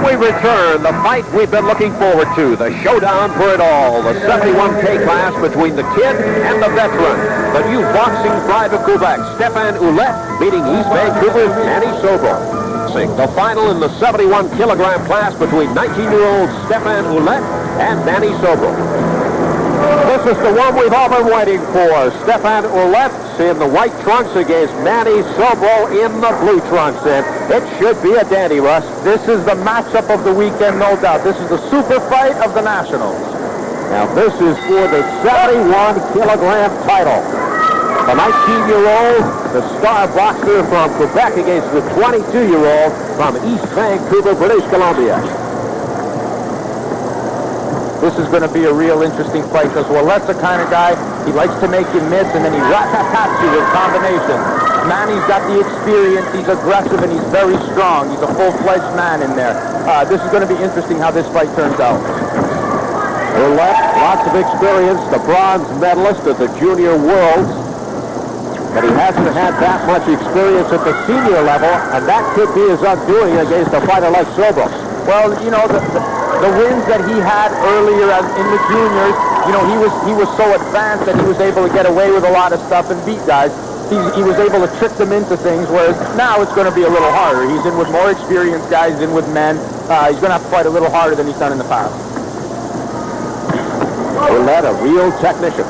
we return, the fight we've been looking forward to, the showdown for it all, the 71K class between the kid and the veteran. The new boxing pride of Quebec, Stephane Ouellet, beating East Vancouver's Manny Sorbrel. The final in the 71-kilogram class between 19-year-old Stephane Ouellet and Manny Sorbrel. This is the one we've all been waiting for. Stephane Ouellet in the white trunks against Manny Sorbrel in the blue trunks. And it should be a dandy, Russ. This is the matchup of the weekend, no doubt. This is the super fight of the Nationals. Now this is for the 71-kilogram title. The 19-year-old, the star boxer from Quebec against the 22-year-old from East Vancouver, British Columbia. This is going to be a real interesting fight because Ouellet's the kind of guy, he likes to make you miss and then he rat-tat-tats you with combination. Manny's got the experience, he's aggressive and he's very strong. He's a full-fledged man in there. This is going to be interesting how this fight turns out. Ouellet, lots of experience, the bronze medalist at the Junior Worlds. But he hasn't had that much experience at the senior level, and that could be his undoing against a fighter like Sorbrel. Well, you know, the wins that he had earlier in the juniors, you know, he was so advanced that he was able to get away with a lot of stuff and beat guys. He was able to trick them into things, whereas now it's going to be a little harder. He's in with more experienced guys, he's in with men. He's going to have to fight a little harder than he's done in the past. Ouellet, a real technician.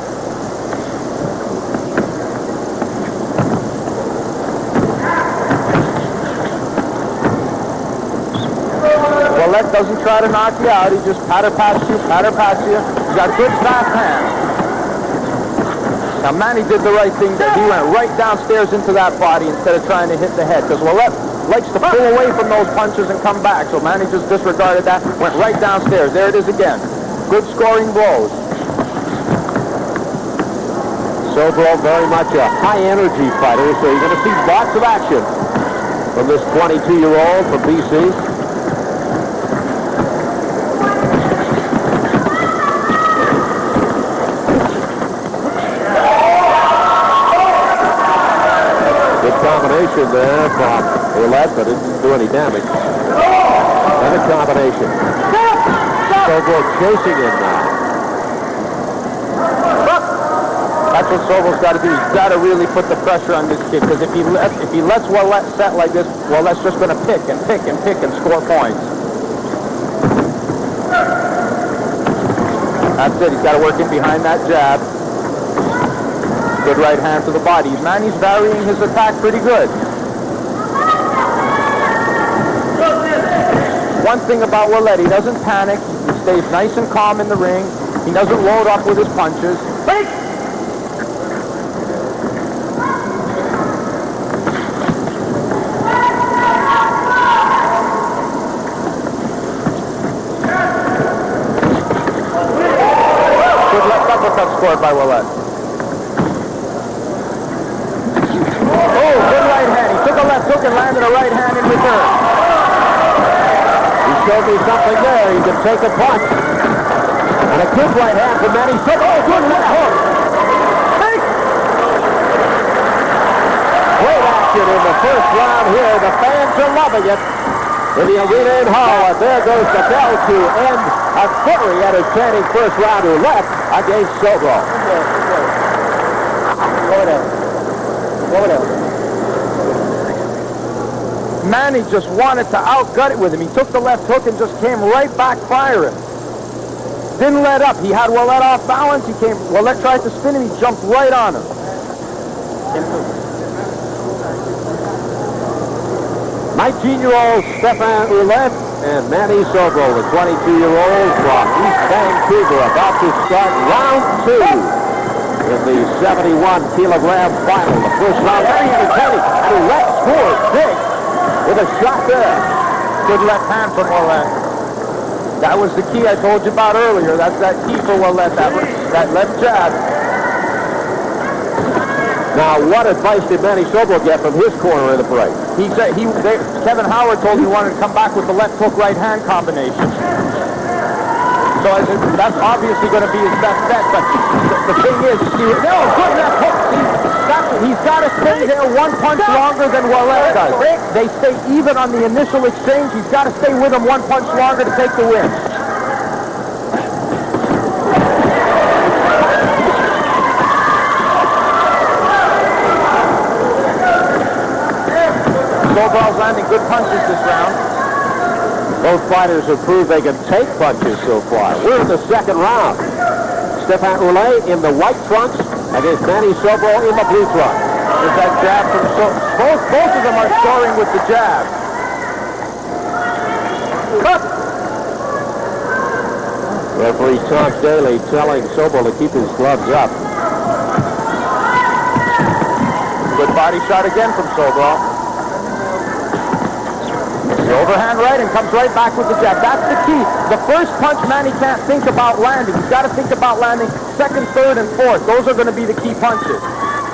Ouellet doesn't try to knock you out. He just patter past you. He's got good fast hands. Now Manny did the right thing there. He went right downstairs into that body instead of trying to hit the head, because Ouellet likes to pull away from those punches and come back. So Manny just disregarded that, went right downstairs. There it is again. Good scoring blows. Sorbrel very much a high-energy fighter, so you're going to see lots of action from this 22-year-old from BC. Combination there from Ouellet, but it didn't do any damage. And a combination. Sorbrel chasing him now. That's what Sorbrel's got to do. He's got to really put the pressure on this kid, because if he lets Ouellet set like this, Ouellet's just going to pick and score points. That's it. He's got to work in behind that jab. Good right hand to the body. Manny's varying his attack pretty good. One thing about Ouellet, he doesn't panic. He stays nice and calm in the ring. He doesn't load up with his punches. Good left uppercut scored by Ouellet. Took and landed a right hand in return. He showed me something there. He can take a punch. And a good right hand from Manny. Oh, good left hook. Great action in the first round here. The fans are loving it in the arena in Hull. And there goes the bell to end a very entertaining first round Ouellet against Sorbrel. Go there. Manny just wanted to outgut it with him. He took the left hook and just came right back firing. Didn't let up. He had Ouellet off balance. Ouellet tried to spin him. He jumped right on him. 19-year-old Stephane Ouellet and Manny Sorbrel, the 22-year-old from East Vancouver, about to start round 2 in the 71-kilogram final. The first round, very entertaining. And Ouellet scores big with a shot there. Good left hand from Ouellet. That was the key I told you about earlier. That's that key for Ouellet, that left jab. Now, what advice did Manny Sorbrel get from his corner of the break? He said Kevin Howard told him he wanted to come back with the left hook right hand combination. So I said, that's obviously going to be his best bet. But the thing is, good left hook. See, that He's got to stay there one punch longer than Ouellet does. They stay even on the initial exchange. He's got to stay with him one punch longer to take the win. Sorbrel's landing good punches this round. Both fighters have proved they can take punches so far. We're in the second round. Stephane Ouellet in the white trunks against Manny Sorbrel in the blue trunks. There's that jab from both of them are scoring with the jab. Referee Tom Daly telling Sorbrel to keep his gloves up. Good body shot again from Sorbrel. The overhand right and comes right back with the jab. That's the key. The first punch, Manny can't think about landing. He's got to think about landing second, third, and fourth. Those are going to be the key punches.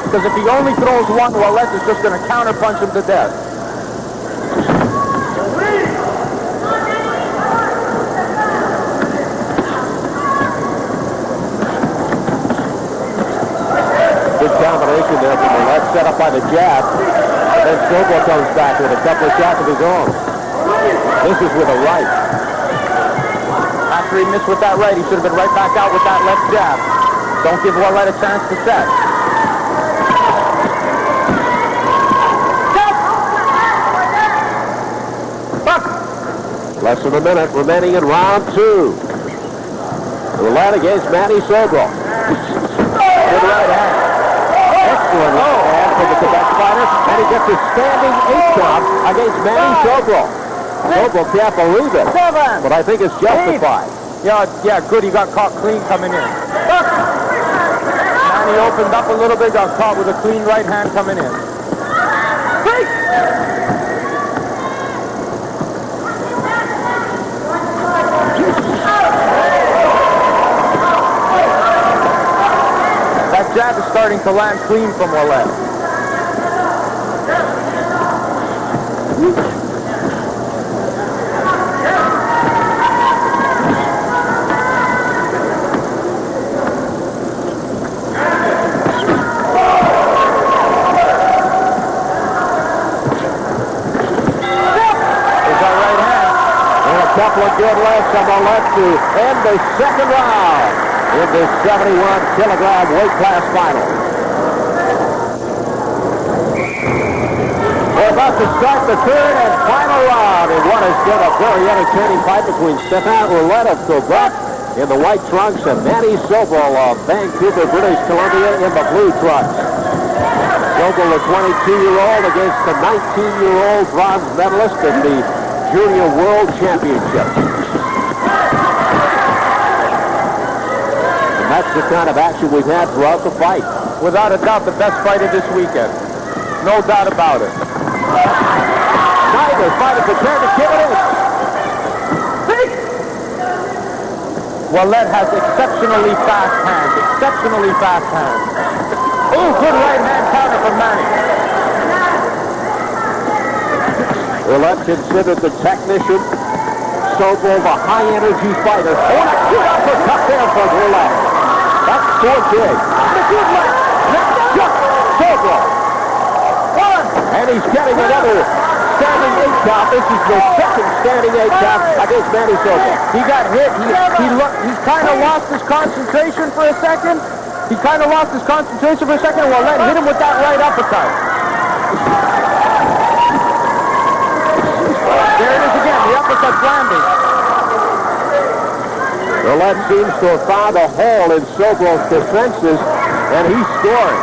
Because if he only throws one, Ouellet is just going to counter punch him to death. Good combination there from Ouellet, set up by the jab. And then Sorbrel comes back with a couple of shots of his own. This is with a right. After he missed with that right, he should have been right back out with that left jab. Don't give Ouellet a chance to set. Less than a minute remaining in round two. Ouellet against Manny Sorbrel. Good right hand. Excellent right hand from the Quebec fighter. And he gets a standing 8-count against Manny Sorbrel. Sorbrel can't believe it, but I think it's justified. Yeah, good. He got caught clean coming in. Manny opened up a little bit, got caught with a clean right hand coming in. That jab is starting to land clean from Ouellet. Couple of good lefts from Ouellet to end the second round in this 71-kilogram weight class final. We're about to start the third and final round in what has been a very entertaining fight between Stephane Ouellet of Quebec in the white trunks and Manny Sorbrel of Vancouver, British Columbia in the blue trunks. Sorbrel, a 22-year-old against the 19-year-old bronze medalist in the Junior World Championship. And that's the kind of action we've had throughout the fight. Without a doubt, the best fight of this weekend. No doubt about it. Neither fighter prepared to give it in. Ouellet has exceptionally fast hands. Exceptionally fast hands. Oh, good right hand counter from Manny. Ouellet considered the technician, Sorbrel the high-energy fighter. Oh, and a good uppercut there from Ouellet. That's for big. The good left. Next shot, Sorbrel. One. And he's getting another standing 8-count. This is the second standing 8-count against Manny Sorbrel. He got hit. He kind of lost his concentration for a second. Ouellet hit him with that right uppercut. There it is again, the uppercut's landing. Ouellet seems to have found a hole in Sorbrel's defenses, and he's scoring.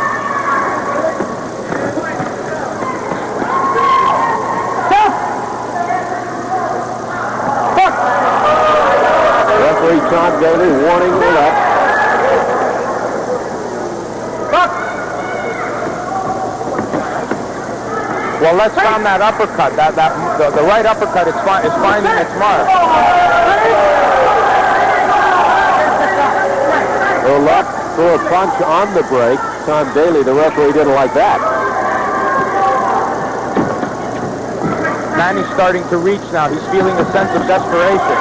Referee Tom Daly warning Ouellet. Well, let's found that uppercut. The right uppercut is finding its mark. Ouellet threw a punch on the break. Tom Daly, the referee, didn't like that. Manny's starting to reach now. He's feeling a sense of desperation.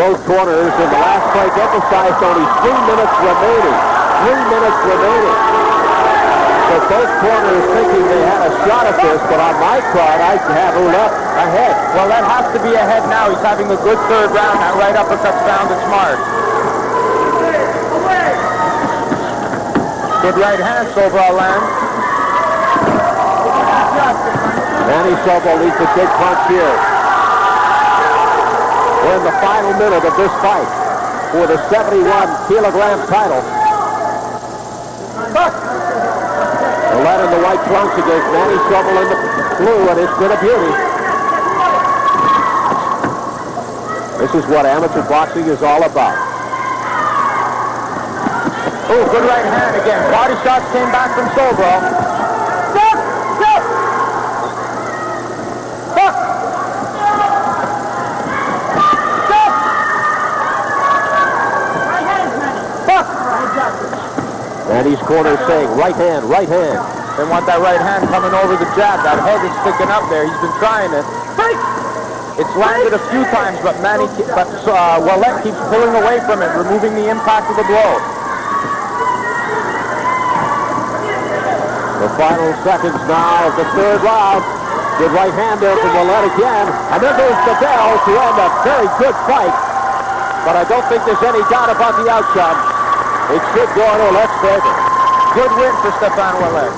Both corners in the last break emphasized only 3 minutes remaining. 3 minutes remaining. So both corners thinking they had a shot at this, but on my card, I have Ouellet ahead. Well, that has to be ahead now. He's having a good third round. That right uppercut sounded smart. Good right hand, Sorbrel lands. Manny Sorbrel needs a big punch here. We're in the final minute of this fight for the 71-kilogram title. Ouellet in the white trunks against Manny Sorbrel in the blue, and it's been a beauty. This is what amateur boxing is all about. Oh, good right hand again. Body shots came back from Sorbrel. Stop! Stop! Stop! Stop! Right hand, Manny. Stop! Manny's corner saying, right hand, right hand. They want that right hand coming over the jab. That head is sticking up there. He's been trying it. It's landed a few times, but Ouellet keeps pulling away from it, removing the impact of the blow. The final seconds now of the third round. Good right hand there from Ouellet again. And then there's the bell to end a very good fight. But I don't think there's any doubt about the outcome. It should go in Ouellet's favor. Good win for Stephane Ouellet.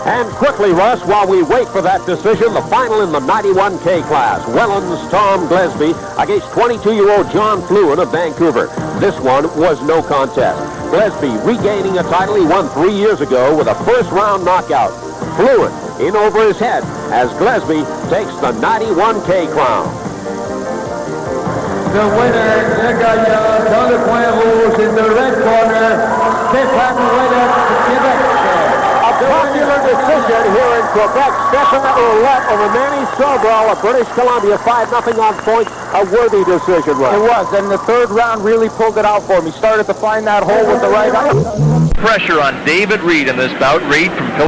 And quickly, Russ, while we wait for that decision, the final in the 91K class. Welland's Tom Gillespie against 22-year-old John Fluin of Vancouver. This one was no contest. Gillespie regaining a title he won 3 years ago with a first-round knockout. Fluin in over his head as Gillespie takes the 91K crown. The winner, le gagnant, dans le coin rouge, in the red corner, Stephane Ouellet, Quebec. A popular decision here in Quebec. Stephane Ouellet over Manny Sorbrel of British Columbia, 5-0 on points. A worthy decision, Russ. It was, and the third round really pulled it out for him. He started to find that hole with the right eye. Pressure on David Reed in this bout. Reed from Philadelphia.